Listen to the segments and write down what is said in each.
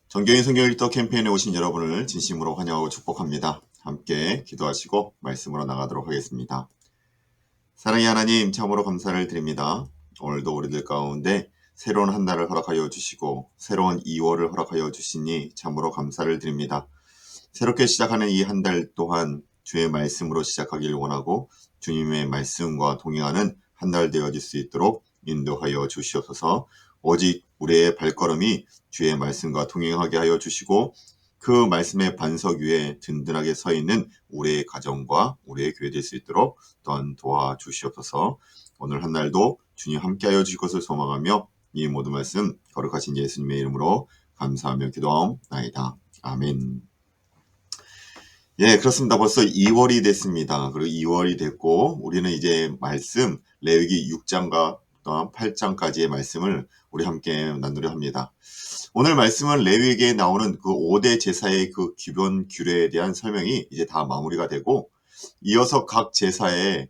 정교인 성경 읽기 캠페인에 오신 여러분을 진심으로 환영하고 축복합니다. 함께 기도하시고 말씀으로 나가도록 하겠습니다. 사랑의 하나님, 참으로 감사를 드립니다. 오늘도 우리들 가운데 새로운 한 달을 허락하여 주시고 새로운 2월을 허락하여 주시니 참으로 감사를 드립니다. 새롭게 시작하는 이 한 달 또한 주의 말씀으로 시작하길 원하고 주님의 말씀과 동행하는 한 달 되어질 수 있도록 인도하여 주시옵소서. 오직 우리의 발걸음이 주의 말씀과 동행하게 하여 주시고 그 말씀의 반석 위에 든든하게 서 있는 우리의 가정과 우리의 교회 될 수 있도록 또한 도와주시옵소서. 오늘 한 날도 주님 함께하여 주실 것을 소망하며 이 모든 말씀 거룩하신 예수님의 이름으로 감사하며 기도하옵나이다. 아멘. 예, 그렇습니다. 벌써 2월이 됐습니다. 그리고 2월이 됐고 우리는 이제 말씀 레위기 6장과 또한 8장까지의 말씀을 우리 함께 나누려 합니다. 오늘 말씀은 레위기에 나오는 그 5대 제사의 그 기본 규례에 대한 설명이 이제 다 마무리가 되고 이어서 각 제사의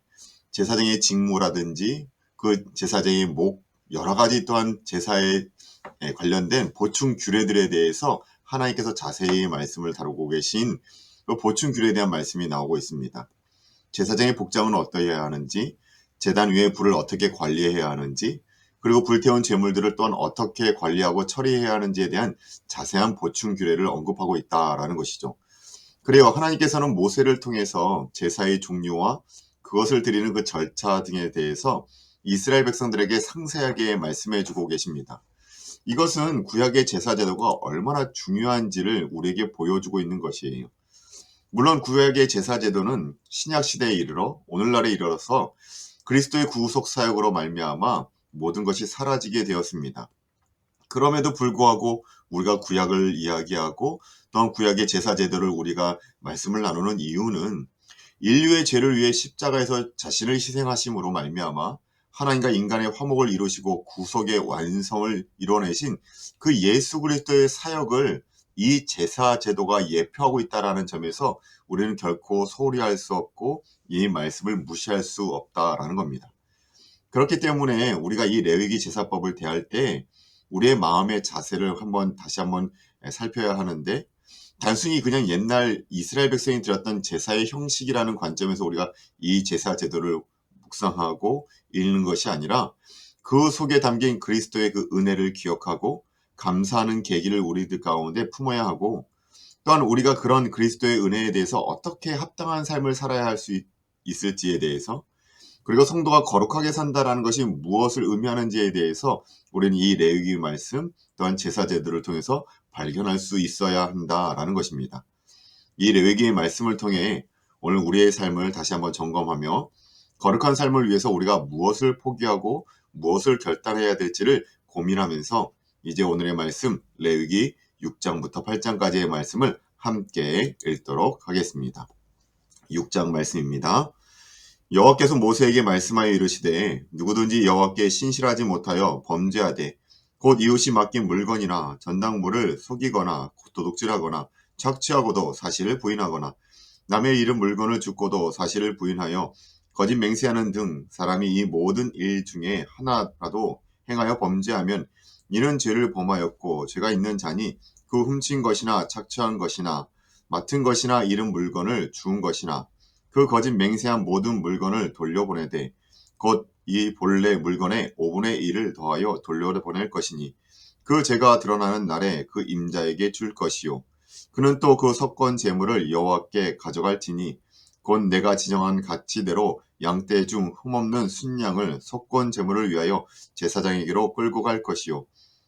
제사장의 직무라든지 그 제사장의 목 여러 가지 또한 제사에 관련된 보충 규례들에 대해서 하나님께서 자세히 말씀을 다루고 계신 그 보충 규례에 대한 말씀이 나오고 있습니다. 제사장의 복장은 어떠해야 하는지, 제단 위에 불을 어떻게 관리해야 하는지, 그리고 불태운 제물들을 또한 어떻게 관리하고 처리해야 하는지에 대한 자세한 보충 규례를 언급하고 있다라는 것이죠. 그래요. 하나님께서는 모세를 통해서 제사의 종류와 그것을 드리는 그 절차 등에 대해서 이스라엘 백성들에게 상세하게 말씀해주고 계십니다. 이것은 구약의 제사 제도가 얼마나 중요한지를 우리에게 보여주고 있는 것이에요. 물론 구약의 제사 제도는 신약 시대에 이르러 오늘날에 이르러서 그리스도의 구속 사역으로 말미암아 모든 것이 사라지게 되었습니다. 그럼에도 불구하고 우리가 구약을 이야기하고 또한 구약의 제사 제도를 우리가 말씀을 나누는 이유는 인류의 죄를 위해 십자가에서 자신을 희생하심으로 말미암아 하나님과 인간의 화목을 이루시고 구속의 완성을 이뤄내신 그 예수 그리스도의 사역을 이 제사 제도가 예표하고 있다는 점에서 우리는 결코 소홀히 할 수 없고 이 말씀을 무시할 수 없다라는 겁니다. 그렇기 때문에 우리가 이 레위기 제사법을 대할 때 우리의 마음의 자세를 다시 한번 살펴야 하는데 단순히 그냥 옛날 이스라엘 백성이 드렸던 제사의 형식이라는 관점에서 우리가 이 제사 제도를 묵상하고 읽는 것이 아니라 그 속에 담긴 그리스도의 그 은혜를 기억하고 감사하는 계기를 우리들 가운데 품어야 하고 또한 우리가 그런 그리스도의 은혜에 대해서 어떻게 합당한 삶을 살아야 할 수 있을지에 대해서 그리고 성도가 거룩하게 산다라는 것이 무엇을 의미하는지에 대해서 우리는 이 레위기 말씀 또한 제사 제도를 통해서 발견할 수 있어야 한다라는 것입니다. 이 레위기의 말씀을 통해 오늘 우리의 삶을 다시 한번 점검하며 거룩한 삶을 위해서 우리가 무엇을 포기하고 무엇을 결단해야 될지를 고민하면서 이제 오늘의 말씀 레위기 6장부터 8장까지의 말씀을 함께 읽도록 하겠습니다. 6장 말씀입니다. 여호와께서 모세에게 말씀하여 이르시되 누구든지 여호와께 신실하지 못하여 범죄하되 곧 이웃이 맡긴 물건이나 전당물을 속이거나 도둑질하거나 착취하고도 사실을 부인하거나 남의 잃은 물건을 줍고도 사실을 부인하여 거짓 맹세하는 등 사람이 이 모든 일 중에 하나라도 행하여 범죄하면 이는 죄를 범하였고 죄가 있는 자니 그 훔친 것이나 착취한 것이나 맡은 것이나 잃은 물건을 주운 것이나 그 거짓 맹세한 모든 물건을 돌려보내되 곧 이 본래 물건의 5분의 1을 더하여 돌려보낼 것이니 그 죄가 드러나는 날에 그 임자에게 줄 것이요 그는 또 그 속건 제물을 여호와께 가져갈지니 곧 내가 지정한 가치대로 양떼 중 흠없는 순양을 속건 제물을 위하여 제사장에게로 끌고 갈 것이요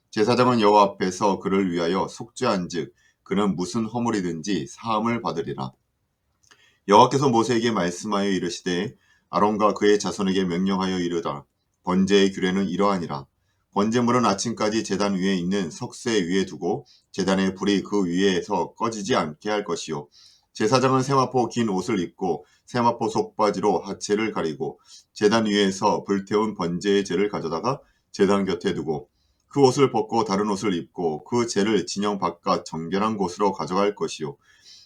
제사장은 여호와 앞에서 그를 위하여 속죄한즉 그는 무슨 허물이든지 사함을 받으리라. 여호와께서 모세에게 말씀하여 이르시되 아론과 그의 자손에게 명령하여 이르라. 번제의 규례는 이러하니라. 번제물은 아침까지 제단 위에 있는 석쇠 위에 두고 제단의 불이 그 위에서 꺼지지 않게 할 것이요. 제사장은 세마포 긴 옷을 입고 세마포 속바지로 하체를 가리고 제단 위에서 불태운 번제의 재를 가져다가 제단 곁에 두고 그 옷을 벗고 다른 옷을 입고 그 재를 진영 바깥 정결한 곳으로 가져갈 것이요.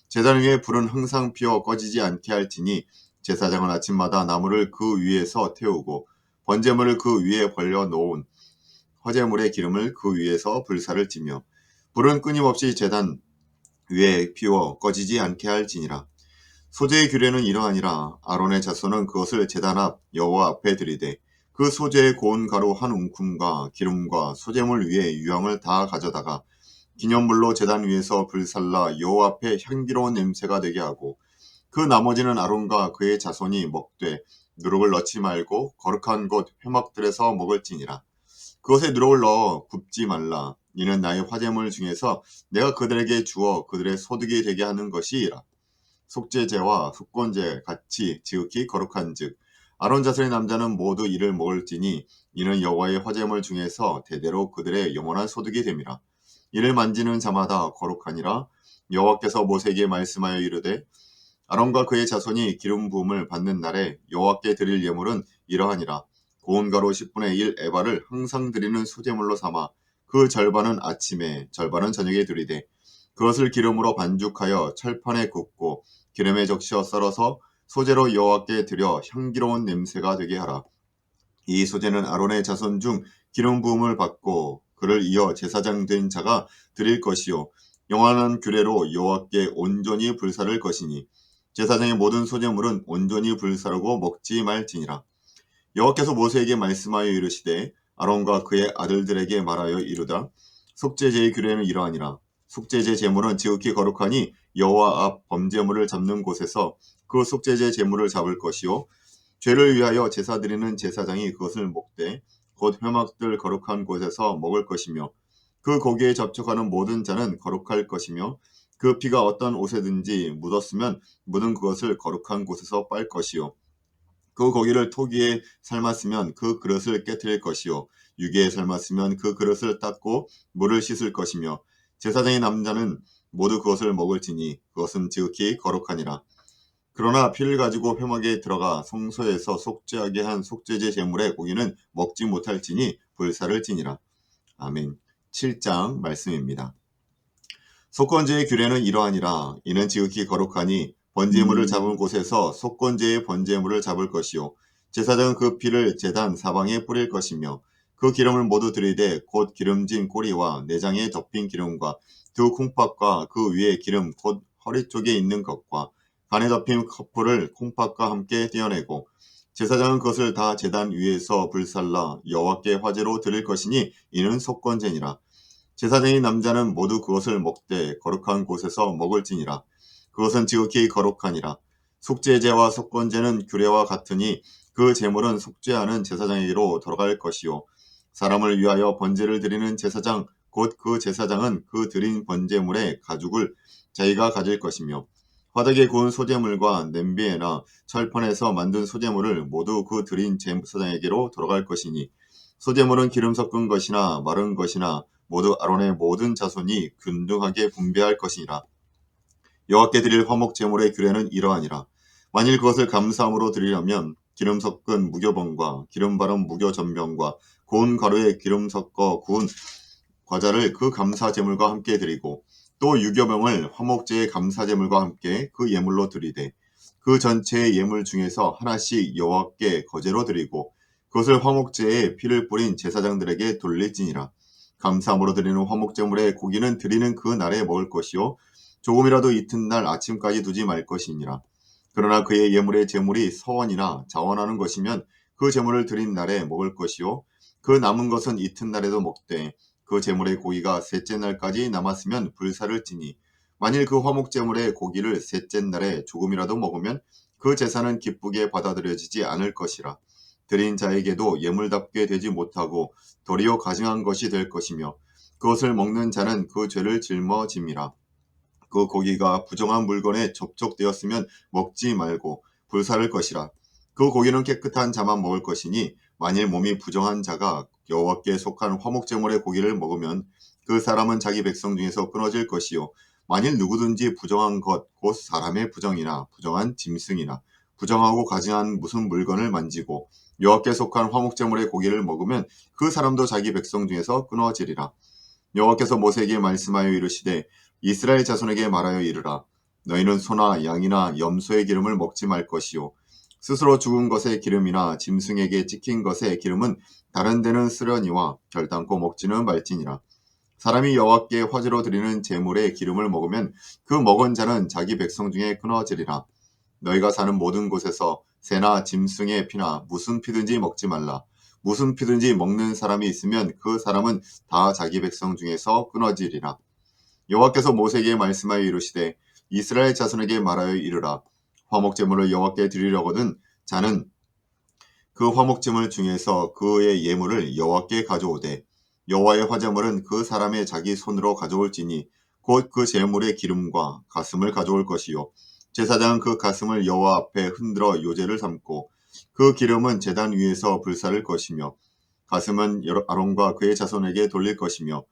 제단 위에 불은 항상 피어 꺼지지 않게 할지니 제사장은 아침마다 나무를 그 위에서 태우고 번제물을 그 위에 벌려 놓은 허제물의 기름을 그 위에서 불사를 찌며 불은 끊임없이 제단 위에 피워 꺼지지 않게 할지니라. 소재의 규례는 이러하니라. 아론의 자손은 그것을 제단 앞 여호와 앞에 들이되 그 소재의 고운 가루 한 움큼과 기름과 소재물 위에 유향을 다 가져다가 기념물로 제단 위에서 불살라 여호와 앞에 향기로운 냄새가 되게 하고 그 나머지는 아론과 그의 자손이 먹되 누룩을 넣지 말고 거룩한 곳 회막들에서 먹을지니라. 그것에 누룩을 넣어 굽지 말라. 이는 나의 화제물 중에서 내가 그들에게 주어 그들의 소득이 되게 하는 것이라. 속죄제와 속건제 같이 지극히 거룩한즉 아론 자손의 남자는 모두 이를 먹을지니 이는 여호와의 화제물 중에서 대대로 그들의 영원한 소득이 됨이라. 이를 만지는 자마다 거룩하니라. 여호와께서 모세에게 말씀하여 이르되 아론과 그의 자손이 기름 부음을 받는 날에 여호와께 드릴 예물은 이러하니라. 고운 가루 10분의 1 에바를 항상 드리는 소제물로 삼아 그 절반은 아침에 절반은 저녁에 드리되 그것을 기름으로 반죽하여 철판에 굽고 기름에 적셔 썰어서 소재로 여호와께 드려 향기로운 냄새가 되게 하라. 이 소재는 아론의 자손 중 기름 부음을 받고 그를 이어 제사장 된 자가 드릴 것이요 영원한 규례로 여호와께 온전히 불사를 것이니 제사장의 모든 소재물은 온전히 불사르고 먹지 말지니라. 여호와께서 모세에게 말씀하여 이르시되 아론과 그의 아들들에게 말하여 이르다. 속죄제의 규례는 이러하니라. 속죄제 제물은 지극히 거룩하니 여호와 앞 범제물을 잡는 곳에서 그 속죄제 제물을 잡을 것이요 죄를 위하여 제사 드리는 제사장이 그것을 먹되 곧 회막들 거룩한 곳에서 먹을 것이며 그 고기에 접촉하는 모든 자는 거룩할 것이며 그 피가 어떤 옷에든지 묻었으면 묻은 그것을 거룩한 곳에서 빨 것이요 그 고기를 토기에 삶았으면 그 그릇을 깨뜨릴 것이요 유기에 삶았으면 그 그릇을 닦고 물을 씻을 것이며 제사장의 남자는 모두 그것을 먹을지니 그것은 지극히 거룩하니라. 그러나 피를 가지고 회막에 들어가 성소에서 속죄하게 한 속죄제 제물의 고기는 먹지 못할지니 불사를 지니라. 아멘. 7장 말씀입니다. 속건제의 규례는 이러하니라. 이는 지극히 거룩하니 번제물을 잡은 곳에서 속건제의 번제물을 잡을 것이요 제사장은 그 피를 제단 사방에 뿌릴 것이며 그 기름을 모두 들이되 곧 기름진 꼬리와 내장에 덮인 기름과 두 콩팥과 그 위에 기름 곧 허리 쪽에 있는 것과 간에 덮인 커플을 콩팥과 함께 떼어내고 제사장은 그것을 다 제단 위에서 불살라 여호와께 화제로 드릴 것이니 이는 속건제니라. 제사장의 남자는 모두 그것을 먹되 거룩한 곳에서 먹을지니라. 그것은 지극히 거룩하니라. 속죄제와 속건제는 규례와 같으니 그 제물은 속죄하는 제사장에게로 돌아갈 것이요 사람을 위하여 번제를 드리는 제사장 곧 그 제사장은 그 드린 번제물의 가죽을 자기가 가질 것이며 화덕에 구운 소제물과 냄비에나 철판에서 만든 소제물을 모두 그 드린 제사장에게로 돌아갈 것이니 소제물은 기름 섞은 것이나 마른 것이나 모두 아론의 모든 자손이 균등하게 분배할 것이니라. 여호와께 드릴 화목 제물의 규례는 이러하니라. 만일 그것을 감사함으로 드리려면 기름 섞은 무교병과 기름 바른 무교전병과 고운 가루에 기름 섞어 구운 과자를 그 감사 제물과 함께 드리고 또 유교병을 화목제의 감사 제물과 함께 그 예물로 드리되 그 전체의 예물 중에서 하나씩 여호와께 거제로 드리고 그것을 화목제에 피를 뿌린 제사장들에게 돌릴지니라. 감사함으로 드리는 화목제물의 고기는 드리는 그 날에 먹을 것이요 조금이라도 이튿날 아침까지 두지 말 것이니라. 그러나 그의 예물의 제물이 서원이나 자원하는 것이면 그 제물을 드린 날에 먹을 것이요 그 남은 것은 이튿날에도 먹되 그 제물의 고기가 셋째 날까지 남았으면 불사를 지니 만일 그 화목 제물의 고기를 셋째 날에 조금이라도 먹으면 그 제사는 기쁘게 받아들여지지 않을 것이라. 드린 자에게도 예물답게 되지 못하고 도리어 가증한 것이 될 것이며 그것을 먹는 자는 그 죄를 짊어짐이라. 그 고기가 부정한 물건에 접촉되었으면 먹지 말고 불사를 것이라. 그 고기는 깨끗한 자만 먹을 것이니 만일 몸이 부정한 자가 여호와께 속한 화목제물의 고기를 먹으면 그 사람은 자기 백성 중에서 끊어질 것이요 만일 누구든지 부정한 것 곧 사람의 부정이나 부정한 짐승이나 부정하고 가증한 무슨 물건을 만지고 여호와께 속한 화목제물의 고기를 먹으면 그 사람도 자기 백성 중에서 끊어지리라. 여호와께서 모세에게 말씀하여 이르시되 이스라엘 자손에게 말하여 이르라. 너희는 소나 양이나 염소의 기름을 먹지 말 것이요 스스로 죽은 것의 기름이나 짐승에게 찍힌 것의 기름은 다른 데는 쓰려니와 결단코 먹지는 말지니라. 사람이 여호와께 화제로 드리는 제물의 기름을 먹으면 그 먹은 자는 자기 백성 중에 끊어지리라. 너희가 사는 모든 곳에서 새나 짐승의 피나 무슨 피든지 먹지 말라. 무슨 피든지 먹는 사람이 있으면 그 사람은 다 자기 백성 중에서 끊어지리라. 여호와께서 모세에게 말씀하여 이르시되 이스라엘 자손에게 말하여 이르라. 화목제물을 여호와께 드리려거든 자는 그 화목제물 중에서 그의 예물을 여호와께 가져오되 여호와의 화제물은 그 사람의 자기 손으로 가져올지니 곧 그 제물의 기름과 가슴을 가져올 것이요 제사장은 그 가슴을 여호와 앞에 흔들어 요제를 삼고 그 기름은 제단 위에서 불사를 것이며 가슴은 아론과 그의 자손에게 돌릴 것이며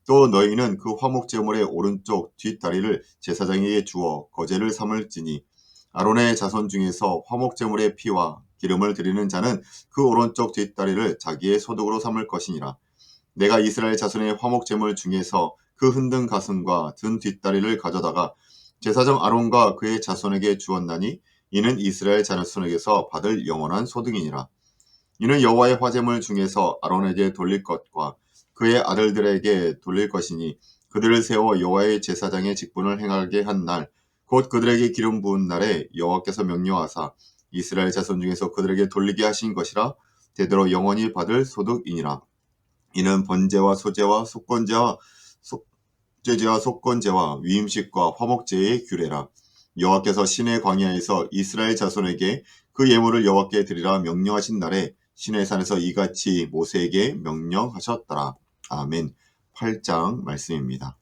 또 너희는 그 화목제물의 오른쪽 뒷다리를 제사장에게 주어 거제를 삼을지니 아론의 자손 중에서 화목제물의 피와 기름을 드리는 자는 그 오른쪽 뒷다리를 자기의 소득으로 삼을 것이니라. 내가 이스라엘 자손의 화목제물 중에서 그 흔든 가슴과 든 뒷다리를 가져다가 제사장 아론과 그의 자손에게 주었나니 이는 이스라엘 자손에게서 받을 영원한 소득이니라. 이는 여호와의 화제물 중에서 아론에게 돌릴 것과 그의 아들들에게 돌릴 것이니 그들을 세워 여호와의 제사장의 직분을 행하게 한 날 곧 그들에게 기름 부은 날에 여호와께서 명령하사 이스라엘 자손 중에서 그들에게 돌리게 하신 것이라 대대로 영원히 받을 소득이니라. 이는 번제와 소제와 속건제와 속죄제와 속건제와 위임식과 화목제의 규례라. 여호와께서 시내 광야에서 이스라엘 자손에게 그 예물을 여호와께 드리라 명령하신 날에 시내 산에서 이같이 모세에게 명령하셨더라. 아멘. 8장 말씀입니다.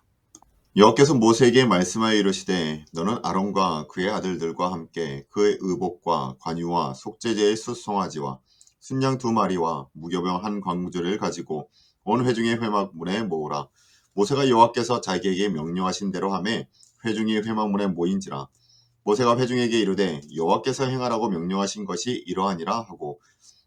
여호와께서 모세에게 말씀하여 이르시되 너는 아론과 그의 아들들과 함께 그의 의복과 관유와 속죄제의 숫송아지와 순양 2마리와 무교병 1광주를 가지고 온 회중의 회막문에 모으라. 모세가 여호와께서 자기에게 명령하신 대로 하매 회중이 회막문에 모인지라. 모세가 회중에게 이르되 여호와께서 행하라고 명령하신 것이 이러하니라 하고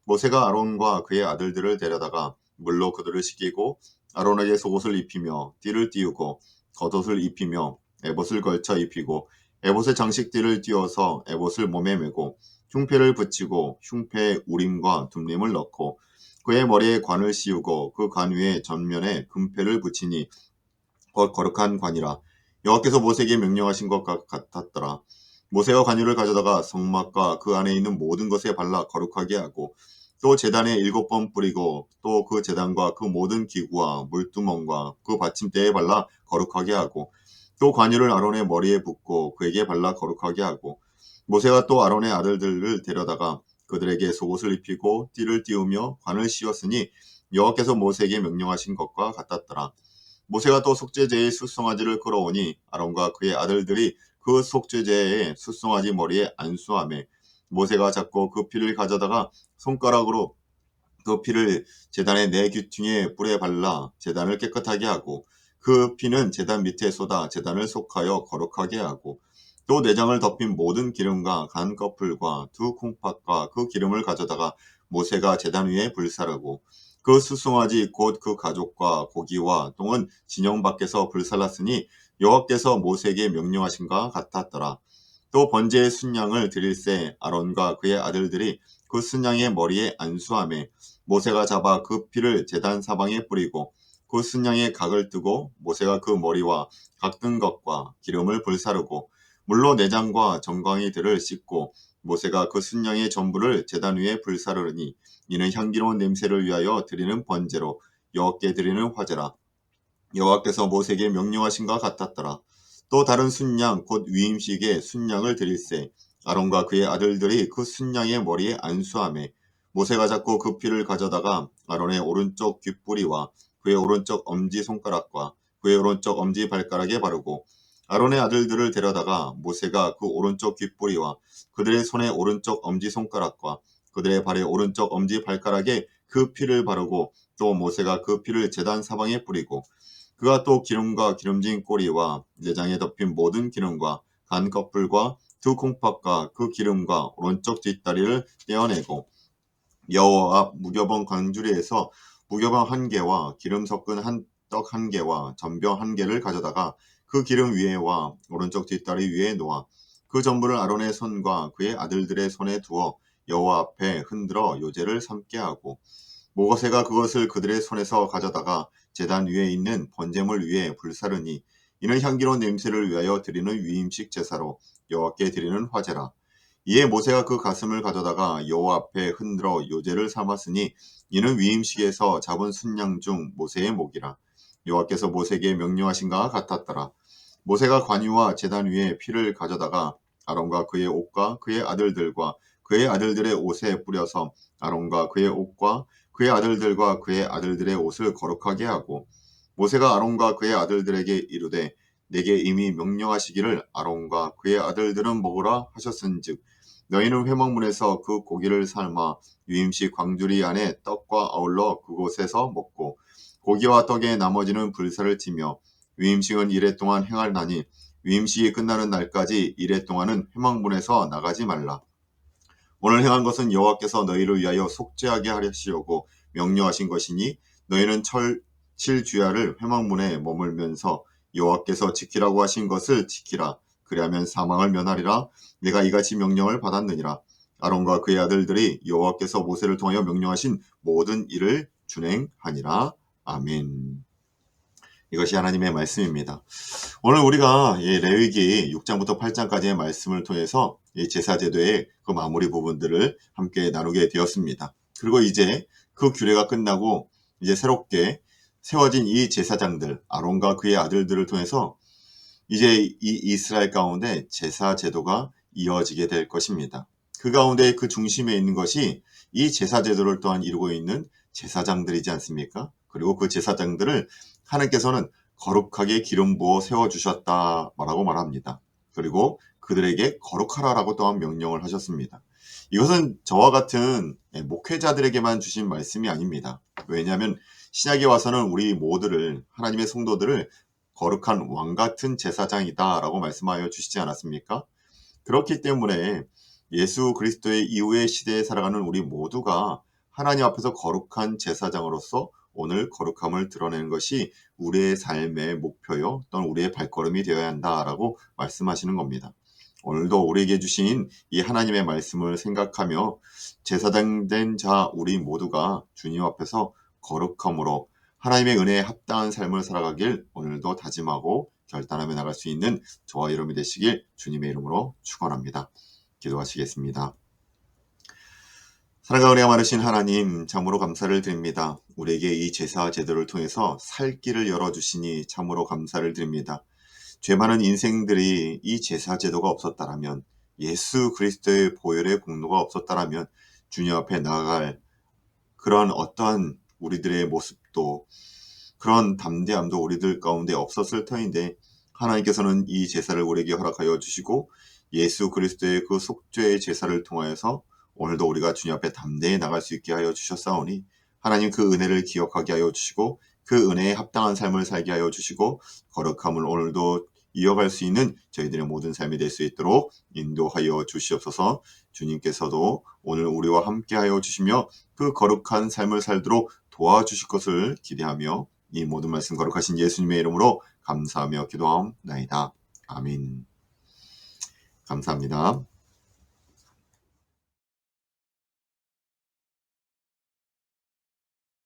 모세가 아론과 그의 아들들을 데려다가 물로 그들을 씻기고 아론에게 속옷을 입히며 띠를 띄우고 겉옷을 입히며 에봇을 걸쳐 입히고 에봇의 장식띠를 띄워서 에봇을 몸에 메고 흉패를 붙이고 흉패에 우림과 둠림을 넣고 그의 머리에 관을 씌우고 그 관 위에 전면에 금패를 붙이니 곧 거룩한 관이라. 여호와께서 모세에게 명령하신 것 같았더라. 모세가 관유를 가져다가 성막과 그 안에 있는 모든 것에 발라 거룩하게 하고 또 제단에 7번 뿌리고 또 그 제단과 그 모든 기구와 물두멍과 그 받침대에 발라 거룩하게 하고 또 관유를 아론의 머리에 붓고 그에게 발라 거룩하게 하고 모세가 또 아론의 아들들을 데려다가 그들에게 속옷을 입히고 띠를 띄우며 관을 씌웠으니 여호와께서 모세에게 명령하신 것과 같았더라. 모세가 또 속죄제의 숫송아지를 끌어오니 아론과 그의 아들들이 그 속죄제의 숫송아지 머리에 안수하며 모세가 잡고 그 피를 가져다가 손가락으로 그 피를 제단의 4귀퉁이에 뿔에 발라 제단을 깨끗하게 하고 그 피는 제단 밑에 쏟아 제단을 속하여 거룩하게 하고 또 내장을 덮인 모든 기름과 간 꺼풀과 2콩팥과 그 기름을 가져다가 모세가 제단 위에 불사르고 그 숫송아지 곧 그 가족과 고기와 똥은 진영 밖에서 불살랐으니 여호와께서 모세에게 명령하신과 같았더라. 또 번제의 순양을 드릴새 아론과 그의 아들들이 그 순양의 머리에 안수하며 모세가 잡아 그 피를 제단 사방에 뿌리고 그 순양의 각을 뜨고 모세가 그 머리와 각 뜬 것과 기름을 불사르고 물로 내장과 정광이들을 씻고 모세가 그 순양의 전부를 제단 위에 불사르니 이는 향기로운 냄새를 위하여 드리는 번제로 여호와께 드리는 화제라. 여호와께서 모세에게 명령하신과 같았더라. 또 다른 순양 곧 위임식의 순양을 드릴새 아론과 그의 아들들이 그 순양의 머리에 안수하며 모세가 잡고 그 피를 가져다가 아론의 오른쪽 귓뿌리와 그의 오른쪽 엄지손가락과 그의 오른쪽 엄지발가락에 바르고 아론의 아들들을 데려다가 모세가 그 오른쪽 귓뿌리와 그들의 손의 오른쪽 엄지손가락과 그들의 발의 오른쪽 엄지발가락에 그 피를 바르고 또 모세가 그 피를 제단 사방에 뿌리고 그가 또 기름과 기름진 꼬리와 내장에 덮인 모든 기름과 간 꺼풀과 2콩팥과 그 기름과 오른쪽 뒷다리를 떼어내고 여호와 앞 무교병 광주리에서 무교병 1개와 기름 섞은 떡 1개와 전병 1개를 가져다가 그 기름 위에와 오른쪽 뒷다리 위에 놓아 그 전부를 아론의 손과 그의 아들들의 손에 두어 여호와 앞에 흔들어 요제를 삼게 하고 모세가 그것을 그들의 손에서 가져다가 제단 위에 있는 번제물 위에 불사르니 이는 향기로운 냄새를 위하여 드리는 위임식 제사로 여호와께 드리는 화제라. 이에 모세가 그 가슴을 가져다가 여호와 앞에 흔들어 요제를 삼았으니 이는 위임식에서 잡은 순양 중 모세의 목이라. 여호와께서 모세에게 명령하신 바와 같았더라. 모세가 관유와 제단 위에 피를 가져다가 아론과 그의 옷과 그의 아들들과 그의 아들들의 옷에 뿌려서 아론과 그의 옷과 그의 아들들과 그의 아들들의 옷을 거룩하게 하고 모세가 아론과 그의 아들들에게 이르되 내게 이미 명령하시기를 아론과 그의 아들들은 먹으라 하셨은즉 너희는 회막문에서 그 고기를 삶아 유임식 광주리 안에 떡과 아울러 그곳에서 먹고 고기와 떡의 나머지는 불사를 지며 위임식은 이래 동안 행할나니 위임식이 끝나는 날까지 이래 동안은 회막문에서 나가지 말라. 오늘 행한 것은 여호와께서 너희를 위하여 속죄하게 하시려고 명령하신 것이니 너희는 칠주야를 회막문에 머물면서 여호와께서 지키라고 하신 것을 지키라. 그리하면 사망을 면하리라. 내가 이같이 명령을 받았느니라. 아론과 그의 아들들이 여호와께서 모세를 통하여 명령하신 모든 일을 준행하니라. 아멘. 이것이 하나님의 말씀입니다. 오늘 우리가 레위기 6장부터 8장까지의 말씀을 통해서 제사제도의 그 마무리 부분들을 함께 나누게 되었습니다. 그리고 이제 그 규례가 끝나고 이제 새롭게 세워진 이 제사장들, 아론과 그의 아들들을 통해서 이제 이 이스라엘 가운데 제사제도가 이어지게 될 것입니다. 그 가운데 그 중심에 있는 것이 이 제사제도를 또한 이루고 있는 제사장들이지 않습니까? 그리고 그 제사장들을 하나님께서는 거룩하게 기름 부어 세워주셨다라고 말합니다. 그리고 그들에게 거룩하라라고 또한 명령을 하셨습니다. 이것은 저와 같은 목회자들에게만 주신 말씀이 아닙니다. 왜냐하면 신약에 와서는 우리 모두를 하나님의 성도들을 거룩한 왕같은 제사장이다라고 말씀하여 주시지 않았습니까? 그렇기 때문에 예수 그리스도의 이후의 시대에 살아가는 우리 모두가 하나님 앞에서 거룩한 제사장으로서 오늘 거룩함을 드러내는 것이 우리의 삶의 목표요 또는 우리의 발걸음이 되어야 한다라고 말씀하시는 겁니다. 오늘도 우리에게 주신 이 하나님의 말씀을 생각하며 제사장 된 자 우리 모두가 주님 앞에서 거룩함으로 하나님의 은혜에 합당한 삶을 살아가길 오늘도 다짐하고 결단하며 나갈 수 있는 저와 여러분이 되시길 주님의 이름으로 축원합니다. 기도하시겠습니다. 사랑과 은혜가 많으신 하나님 참으로 감사를 드립니다. 우리에게 이 제사 제도를 통해서 살 길을 열어주시니 참으로 감사를 드립니다. 죄 많은 인생들이 이 제사 제도가 없었다라면 예수 그리스도의 보혈의 공로가 없었다라면 주님 앞에 나아갈 그런 어떠한 우리들의 모습도 그런 담대함도 우리들 가운데 없었을 터인데 하나님께서는 이 제사를 우리에게 허락하여 주시고 예수 그리스도의 그 속죄의 제사를 통하여서 오늘도 우리가 주님 앞에 담대히 나갈 수 있게 하여 주셨사오니 하나님 그 은혜를 기억하게 하여 주시고 그 은혜에 합당한 삶을 살게 하여 주시고 거룩함을 오늘도 이어갈 수 있는 저희들의 모든 삶이 될 수 있도록 인도하여 주시옵소서. 주님께서도 오늘 우리와 함께 하여 주시며 그 거룩한 삶을 살도록 도와주실 것을 기대하며 이 모든 말씀 거룩하신 예수님의 이름으로 감사하며 기도하옵나이다. 아멘. 감사합니다.